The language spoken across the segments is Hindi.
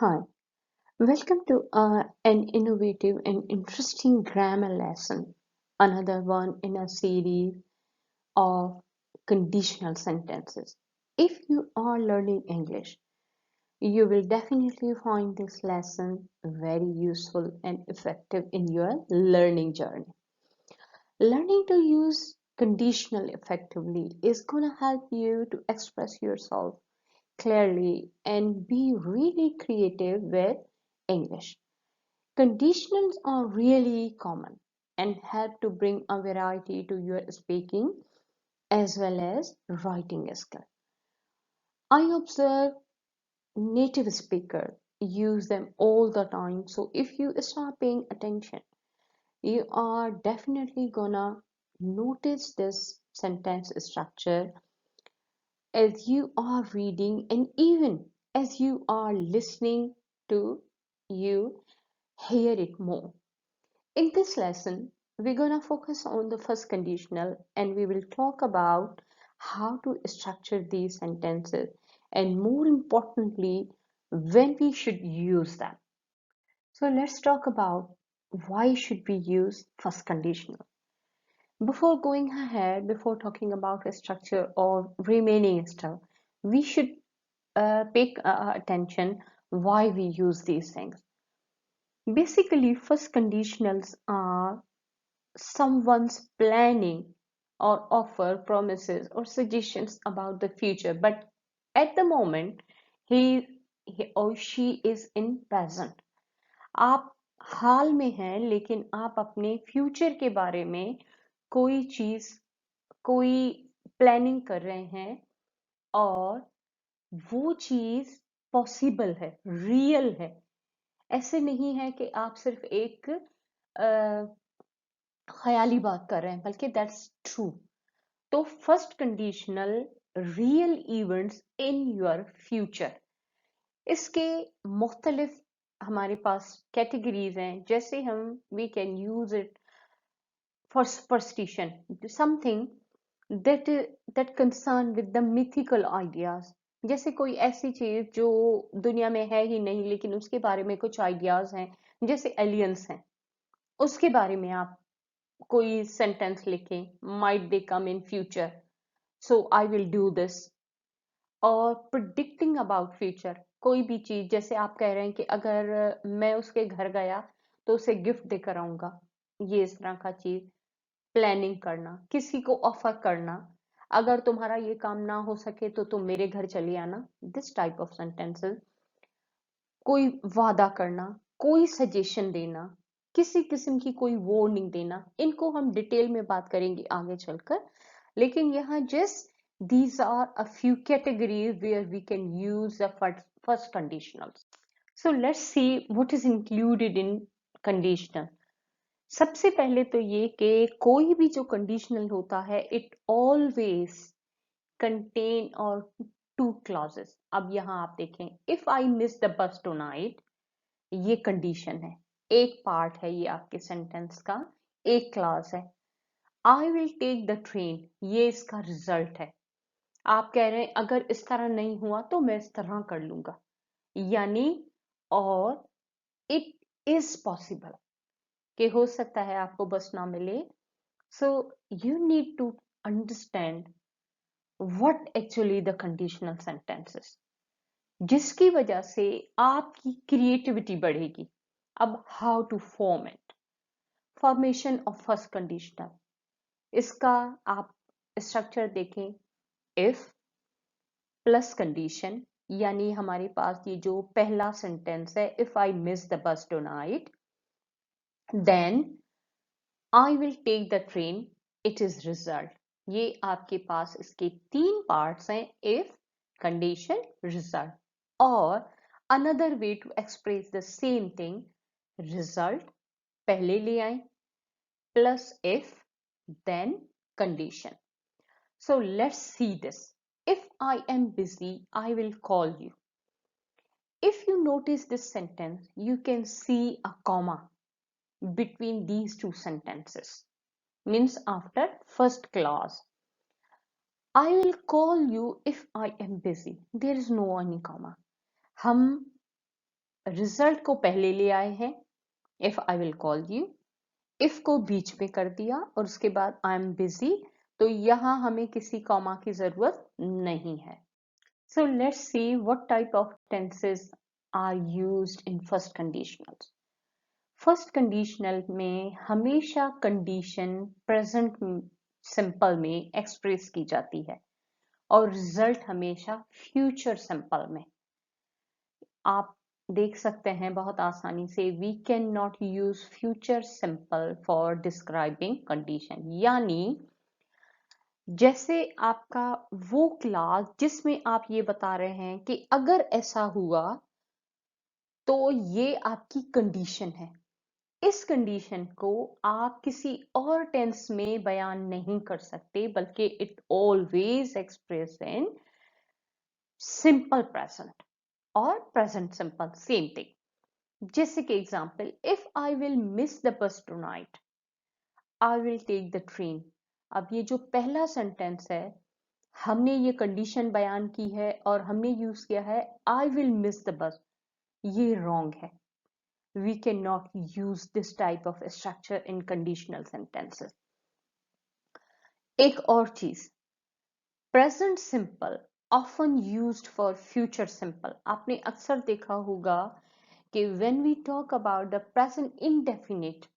Hi, welcome to an innovative and interesting grammar lesson, another one in a series of conditional sentences. If you are learning English, you will definitely find this lesson very useful and effective in your learning journey. Learning to use conditional effectively is going to help you to express yourself clearly and be really creative with English. Conditionals are really common and help to bring a variety to your speaking as well as writing skill. I observe native speakers use them all the time. So if you start paying attention, you are definitely gonna notice this sentence structure as you are reading and even as you are listening to you hear it more. In this lesson, we're going to focus on the first conditional and we will talk about how to structure these sentences and more importantly, when we should use them. So let's talk about why should we use first conditional. Before going ahead, before talking about a structure or remaining stuff, we should pay attention why we use these things. Basically, first conditionals are someone's planning or offer promises or suggestions about the future, but at the moment he or she is in present. आप हाल में हैं लेकिन आप अपने फ्यूचर के बारे में कोई चीज कोई प्लानिंग कर रहे हैं और वो चीज पॉसिबल है, रियल है। ऐसे नहीं है कि आप सिर्फ एक ख्याली बात कर रहे हैं, बल्कि दैट्स ट्रू। तो first conditional real events in your future, इसके मुख्तलिफ हमारे पास कैटेगरीज हैं। जैसे हम we can use it for superstition, something that that concern with the mythical ideas. जैसे कोई ऐसी चीज जो दुनिया में है ही नहीं लेकिन उसके बारे में कुछ आइडियाज हैं, जैसे एलियंस हैं, उसके बारे में आप कोई सेंटेंस लिखें, might they come in future, so I will do this. और प्रिडिक्टिंग अबाउट फ्यूचर, कोई भी चीज, जैसे आप कह रहे हैं कि अगर मैं उसके घर गया तो उसे गिफ्ट देकर आऊंगा, ये इस तरह का चीज। प्लानिंग करना, किसी को ऑफर करना, अगर तुम्हारा ये काम ना हो सके तो तुम मेरे घर चले आना, दिस टाइप ऑफ सेंटेंसेस। कोई वादा करना, कोई सजेशन देना, किसी किस्म की कोई वार्निंग देना, इनको हम डिटेल में बात करेंगे आगे चलकर। लेकिन यहाँ just these are a few categories where we can use the first conditionals. So let's see what is included in conditional. सबसे पहले तो ये कि कोई भी जो कंडीशनल होता है इट ऑलवेज कंटेन और टू क्लॉजेस। अब यहाँ आप देखें, if I miss the bus tonight, ये कंडीशन है, एक पार्ट है ये आपके सेंटेंस का, एक क्लॉज है। I will take the train, ये इसका रिजल्ट है। आप कह रहे हैं अगर इस तरह नहीं हुआ तो मैं इस तरह कर लूंगा, यानी और इट इज पॉसिबल कि हो सकता है आपको बस ना मिले। So you need to understand what actually the conditional sentences, जिसकी वजह से आपकी क्रिएटिविटी बढ़ेगी। अब how to form it, formation of first conditional, इसका आप स्ट्रक्चर देखें। इफ प्लस कंडीशन, यानी हमारे पास ये जो पहला सेंटेंस है, if I miss the bus tonight, then I will take the train, it is result. ये आपके पास इसके तीन पार्ट्स हैं, इफ, कंडीशन, रिजल्ट। और another way to express the same thing, result पहले ले आए, plus if, then condition. So let's see this. If I am busy, I will call you. If you notice this sentence, you can see a comma between these two sentences. Means after first clause. I will call you if I am busy. There is no any comma. हम रिजल्ट को पहले ले आए हैं, if I will call you, if को बीच में कर दिया और उसके बाद आई एम बिजी, तो यहां हमें किसी कॉमा की जरूरत नहीं है. So let's see what type of tenses are used in first conditionals. First conditional में हमेशा कंडीशन प्रेजेंट सिंपल में एक्सप्रेस की जाती है और रिजल्ट हमेशा फ्यूचर सिंपल में. आप देख सकते हैं बहुत आसानी से, we can not use future simple for describing condition. यानी जैसे आपका वो क्लास जिसमें आप ये बता रहे हैं कि अगर ऐसा हुआ तो ये आपकी कंडीशन है. इस कंडीशन को आप किसी और टेंस में बयान नहीं कर सकते, बल्कि it always express in simple present और प्रेजेंट सिंपल, सेम थिंग. जैसे कि example, if I will miss the bus tonight, I will take the train. अब ये जो पहला सेंटेंस है, हमने ये कंडीशन बयान की है और हमने यूज किया है आई विल मिस द बस. ये रॉन्ग है. We cannot use this type of structure in conditional sentences. एक और चीज, present simple often used for future simple. आपने अक्सर देखा होगा कि when we talk about the present indefinite,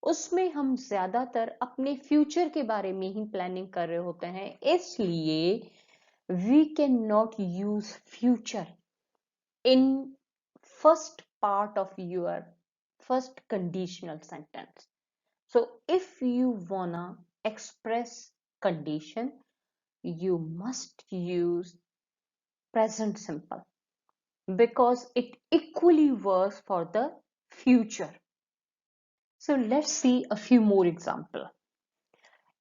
उसमें हम ज्यादातर अपने फ्यूचर के बारे में ही प्लानिंग कर रहे होते हैं, इसलिए we cannot use future in first part of your first conditional sentence. So if you wanna express condition, you must use present simple because it equally works for the future. So let's see a few more examples.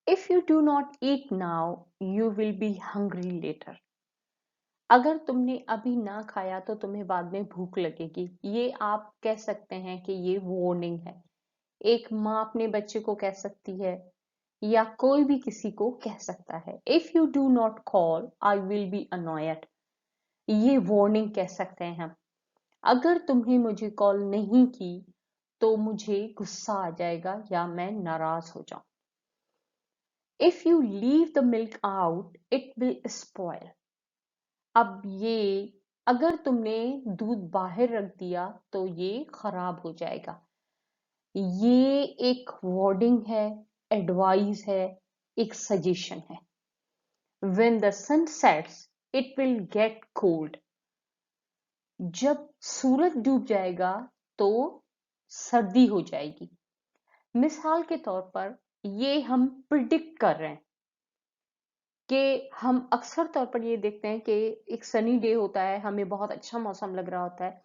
If you do not eat now, you will be hungry later. अगर तुमने अभी ना खाया तो तुम्हें बाद में भूख लगेगी. ये आप कह सकते हैं कि ये वार्निंग है. एक माँ अपने बच्चे को कह सकती है या कोई भी किसी को कह सकता है, if you do not call I will be annoyed. ये वार्निंग कह सकते हैं हम. अगर तुमने मुझे कॉल नहीं की तो मुझे गुस्सा आ जाएगा या मैं नाराज हो जाऊं. If you leave the milk out it will spoil. अब ये अगर तुमने दूध बाहर रख दिया तो ये खराब हो जाएगा. ये एक वार्निंग है, एडवाइस है, एक सजेशन है. When the sun sets, it will get cold. जब सूरज डूब जाएगा तो सर्दी हो जाएगी. मिसाल के तौर पर ये हम प्रिडिक्ट कर रहे हैं कि हम अक्सर तौर पर ये देखते हैं कि एक सनी डे होता है, हमें बहुत अच्छा मौसम लग रहा होता है,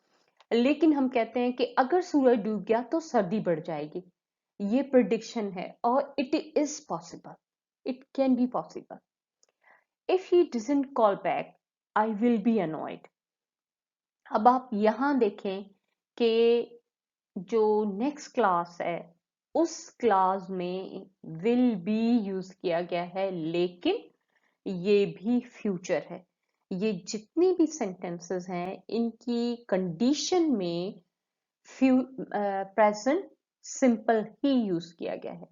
लेकिन हम कहते हैं कि अगर सूरज डूब गया तो सर्दी बढ़ जाएगी. ये प्रिडिक्शन है और it is possible, it can be possible. If he doesn't call back I will be annoyed. अब आप यहां देखें कि जो नेक्स्ट क्लास है उस क्लास में विल बी यूज किया गया है, लेकिन ये भी फ्यूचर है. ये जितनी भी सेंटेंसेस हैं इनकी कंडीशन में प्रेजेंट सिंपल ही यूज किया गया है.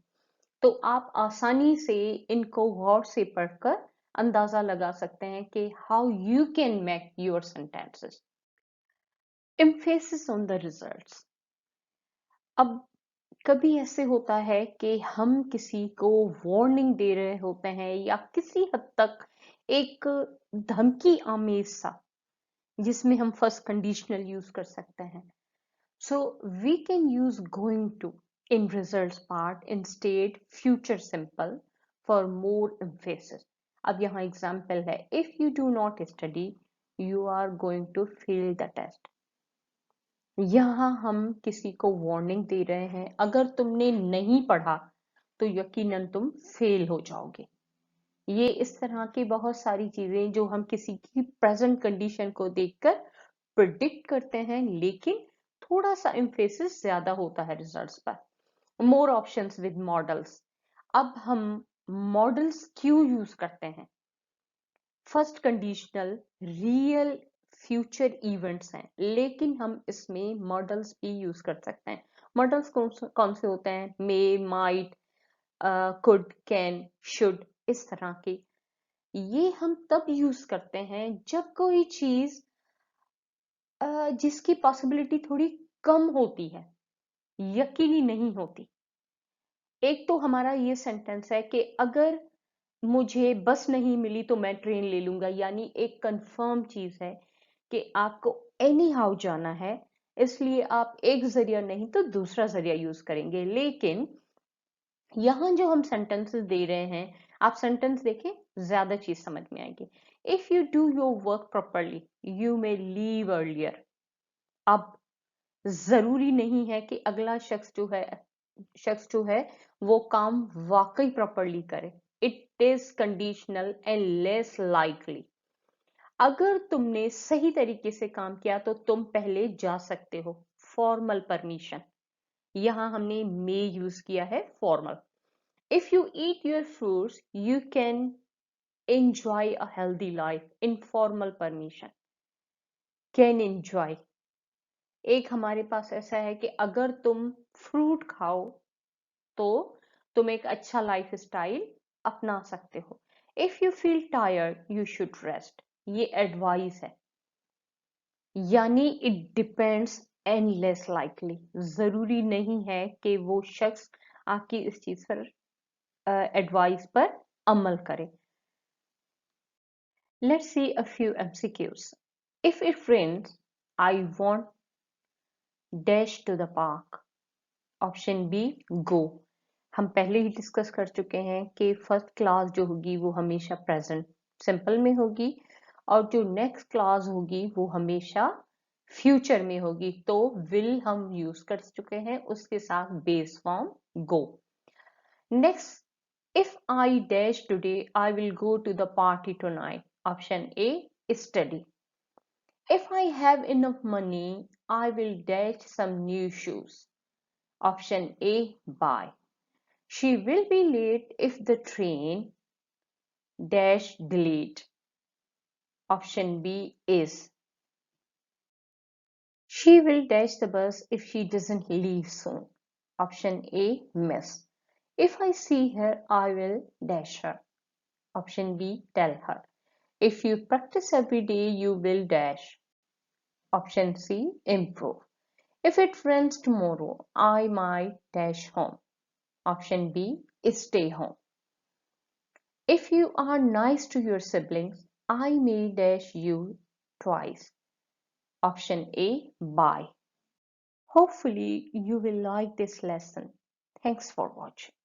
तो आप आसानी से इनको गौर से पढ़कर अंदाजा लगा सकते हैं कि how you can make your sentences. Emphasis on the results. अब कभी ऐसे होता है कि हम किसी को वार्निंग दे रहे होते हैं या किसी हद तक एक धमकी आमेज सा, जिसमें हम फर्स्ट कंडीशनल यूज कर सकते हैं. So we can use going to in results part instead future simple for more emphasis. अब यहाँ एग्जाम्पल है, if you do not study you are going to fail the test. यहाँ हम किसी को वार्निंग दे रहे हैं, अगर तुमने नहीं पढ़ा तो यकीनन तुम फेल हो जाओगे. ये इस तरह की बहुत सारी चीजें जो हम किसी की प्रेजेंट कंडीशन को देखकर प्रिडिक्ट करते हैं, लेकिन थोड़ा सा एम्फेसिस ज्यादा होता है रिजल्ट्स पर. More options with models. अब हम मॉडल्स क्यों यूज करते हैं? First conditional, real, future events हैं, लेकिन हम इसमें मॉडल्स भी यूज कर सकते हैं। मॉडल्स कौन से होते हैं? मे, माइट, कुड, कैन, शुड, इस तरह के। ये हम तब यूज करते हैं जब कोई चीज जिसकी पॉसिबिलिटी थोड़ी कम होती है, यकीनी नहीं होती। एक तो हमारा ये सेंटेंस है कि अगर मुझे बस नहीं मिली तो मैं ट्रेन ले लूंगा, यानी एक कंफर्म चीज है कि आपको एनी हाउ जाना है, इसलिए आप एक जरिया नहीं तो दूसरा जरिया यूज करेंगे। लेकिन यहां जो हम सेंटेंसेस दे रहे हैं, आप सेंटेंस देखें, ज्यादा चीज समझ में आएगी। If you do your work properly you may leave earlier. अब जरूरी नहीं है कि अगला शख्स जो है वो काम वाकई प्रॉपरली करे। It is conditional and less likely. अगर तुमने सही तरीके से काम किया तो तुम पहले जा सकते हो। फॉर्मल परमिशन, यहां हमने मे यूज किया है, formal. If you eat your fruits you can enjoy a healthy life. Informal permission, can enjoy. एक हमारे पास ऐसा है कि अगर तुम फ्रूट खाओ तो तुम एक अच्छा लाइफ स्टाइल अपना सकते हो। If you feel tired you should rest, ये एडवाइस है। यानी it depends and less likely. जरूरी नहीं है कि वो शख्स आपकी इस चीज पर एडवाइस पर अमल करे। Let's see a few MCQs. If it rains I want dash to the park. Option B, गो। हम पहले ही डिस्कस कर चुके हैं कि फर्स्ट क्लास जो होगी वो हमेशा प्रेजेंट सिंपल में होगी, और जो नेक्स्ट क्लास होगी वो हमेशा फ्यूचर में होगी। तो विल हम यूज कर चुके हैं, उसके साथ base form go. Next, if I dash today I will go to the party tonight. Option A, study. If I have enough money, I will dash some new shoes. Option A, buy. She will be late if the train dash delayed. Option B is, she will dash the bus if she doesn't leave soon. Option A, miss. If I see her, I will dash her. Option B, tell her. If you practice every day, you will dash. Option C, improve. If it rains tomorrow, I might dash home. Option B, stay home. If you are nice to your siblings, I may dash you twice. Option A, bye. Hopefully, you will like this lesson. Thanks for watching.